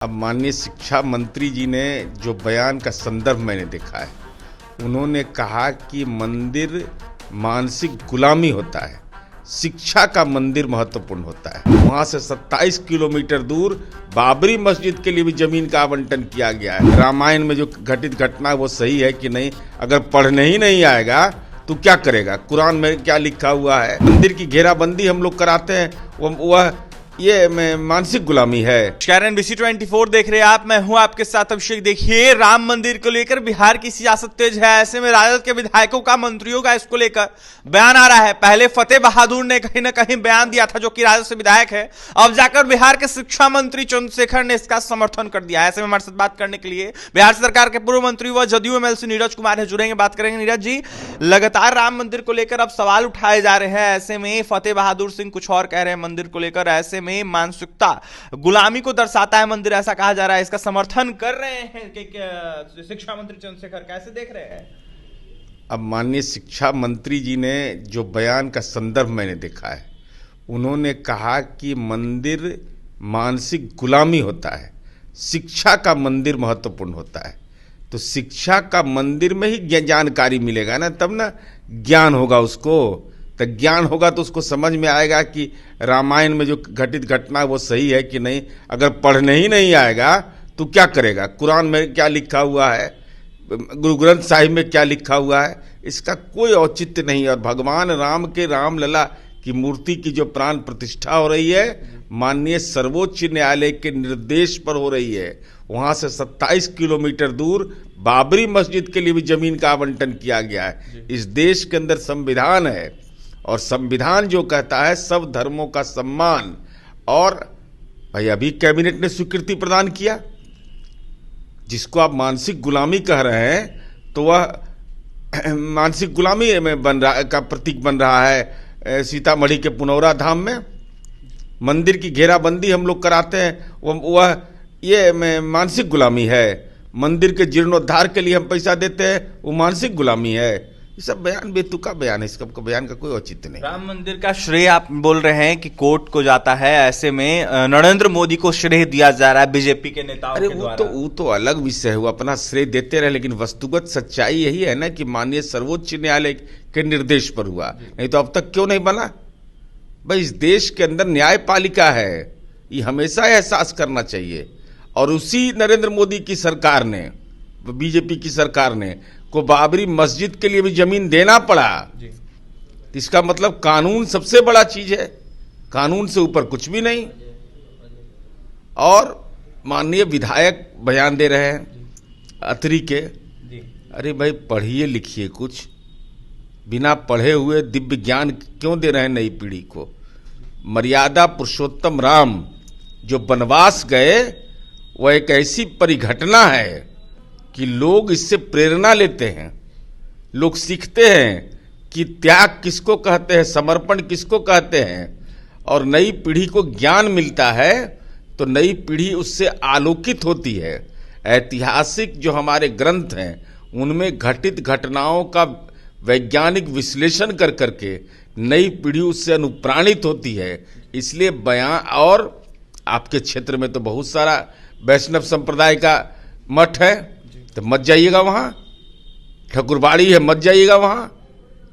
अब माननीय शिक्षा मंत्री जी ने जो बयान का संदर्भ मैंने देखा है, उन्होंने कहा कि मंदिर मानसिक गुलामी होता है, शिक्षा का मंदिर महत्वपूर्ण होता है। वहां से 27 किलोमीटर दूर बाबरी मस्जिद के लिए भी जमीन का आवंटन किया गया है। रामायण में जो घटित घटना है वो सही है कि नहीं? अगर पढ़ने ही नहीं आएगा तो क्या करेगा? कुरान में क्या लिखा हुआ है? मंदिर की घेराबंदी हम लोग कराते हैं, वह ये मानसिक गुलामी है। NBC 24 देख रहे हैं आप, मैं हूं आपके साथ अभिषेक। देखिए, राम मंदिर को लेकर बिहार की सियासत तेज है। ऐसे में राजद के विधायकों का, मंत्रियों का इसको लेकर बयान आ रहा है। पहले फतेह बहादुर ने कहीं ना कहीं बयान दिया था, जो कि राजद से विधायक है। अब जाकर बिहार के शिक्षा मंत्री चंद्रशेखर ने इसका समर्थन कर दिया है। ऐसे में हमारे साथ बात करने के लिए बिहार सरकार के पूर्व मंत्री व जदयू MLC नीरज कुमार है, जुड़ेंगे, बात करेंगे। नीरज जी, लगातार राम मंदिर को लेकर अब सवाल उठाए जा रहे हैं। ऐसे में फतेह बहादुर सिंह कुछ और कह रहे हैं मंदिर को लेकर। ऐसे में मानसिकता गुलामी को दर्शाता है मंदिर, ऐसा कहा जा रहा है। इसका समर्थन कर रहे हैं कि शिक्षा मंत्री चंद्रशेखर, कैसे देख रहे हैं? अब माननीय शिक्षा मंत्री जी ने जो बयान का संदर्भ मैंने देखा है, उन्होंने कहा कि मंदिर मानसिक गुलामी होता है, शिक्षा का मंदिर महत्वपूर्ण होता है। तो शिक्षा का मंदिर में ही जानकारी मिलेगा ना, तब ना ज्ञान होगा उसको। तो ज्ञान होगा तो उसको समझ में आएगा कि रामायण में जो घटित घटना है वो सही है कि नहीं। अगर पढ़ने ही नहीं आएगा तो क्या करेगा? कुरान में क्या लिखा हुआ है, गुरु ग्रंथ साहिब में क्या लिखा हुआ है, इसका कोई औचित्य नहीं है। और भगवान राम के रामलला की मूर्ति की जो प्राण प्रतिष्ठा हो रही है, माननीय सर्वोच्च न्यायालय के निर्देश पर हो रही है। वहां से 27 किलोमीटर दूर बाबरी मस्जिद के लिए भी जमीन का आवंटन किया गया है। इस देश के अंदर संविधान है, और संविधान जो कहता है सब धर्मों का सम्मान। और भाई अभी कैबिनेट ने स्वीकृति प्रदान किया, जिसको आप मानसिक गुलामी कह रहे हैं, तो वह मानसिक गुलामी में बन रहा का प्रतीक बन रहा है। सीतामढ़ी के पुनौरा धाम में मंदिर की घेराबंदी हम लोग कराते हैं, वह ये मानसिक गुलामी है। मंदिर के जीर्णोद्धार के लिए हम पैसा देते हैं, वो मानसिक गुलामी है। ये सब बयान बेतुका बयान है, इसका बयान का कोई औचित्य नहीं। राम मंदिर का श्रेय आप बोल रहे हैं कि कोर्ट को जाता है। ऐसे में नरेंद्र मोदी को श्रेय दिया जा रहा है बीजेपी के नेताओं के द्वारा। वो तो अलग विषय हुआ, अपना श्रेय देते रहे, लेकिन वस्तुगत सच्चाई यही है ना कि माननीय सर्वोच्च न्यायालय के निर्देश पर हुआ। नहीं तो अब तक क्यों नहीं बना? भाई इस देश के अंदर न्यायपालिका है, ये हमेशा एहसास करना चाहिए। और उसी नरेंद्र मोदी की सरकार ने, बीजेपी की सरकार ने को बाबरी मस्जिद के लिए भी जमीन देना पड़ा। इसका मतलब कानून सबसे बड़ा चीज है, कानून से ऊपर कुछ भी नहीं। और माननीय विधायक बयान दे रहे हैं अतरी के। अरे भाई पढ़िए लिखिए कुछ, बिना पढ़े हुए दिव्य ज्ञान क्यों दे रहे हैं नई पीढ़ी को? मर्यादा पुरुषोत्तम राम जो वनवास गए, वह एक ऐसी परिघटना है कि लोग इससे प्रेरणा लेते हैं, लोग सीखते हैं कि त्याग किसको कहते हैं, समर्पण किसको कहते हैं। और नई पीढ़ी को ज्ञान मिलता है तो नई पीढ़ी उससे आलोकित होती है। ऐतिहासिक जो हमारे ग्रंथ हैं, उनमें घटित घटनाओं का वैज्ञानिक विश्लेषण कर करके नई पीढ़ी उससे अनुप्राणित होती है। इसलिए बयान, और आपके क्षेत्र में तो बहुत सारा वैष्णव संप्रदाय का मठ है, तो मत जाइएगा वहाँ। ठकुरबाड़ी है, मत जाइएगा वहाँ,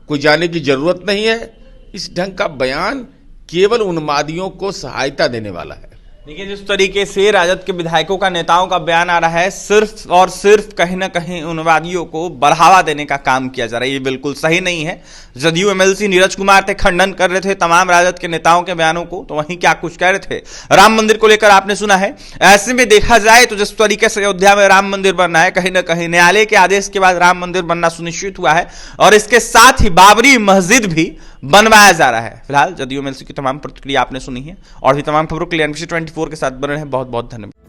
कोई जाने की जरूरत नहीं है। इस ढंग का बयान केवल उन्मादियों को सहायता देने वाला है। देखिए, जिस तरीके से राजद के विधायकों का, नेताओं का बयान आ रहा है, सिर्फ और सिर्फ कहीं ना कहीं उन्मादियों को बढ़ावा देने का काम किया जा रहा है। ये बिल्कुल सही नहीं है। जदयू MLC नीरज कुमार थे, खंडन कर रहे थे तमाम राजद के नेताओं के बयानों को, तो वहीं क्या कुछ कह रहे थे राम मंदिर को लेकर आपने सुना है। ऐसे में देखा जाए तो जिस तरीके से अयोध्या में राम मंदिर बनना है, कहीं ना कहीं न्यायालय के आदेश के बाद राम मंदिर बनना सुनिश्चित हुआ है, और इसके साथ ही बाबरी मस्जिद भी बनवाया जा रहा है। फिलहाल जदयू MLC की तमाम प्रतिक्रिया आपने सुनी है, और भी तमाम खबरों के लिए NBC 24 के साथ बने रहें। बहुत बहुत धन्यवाद।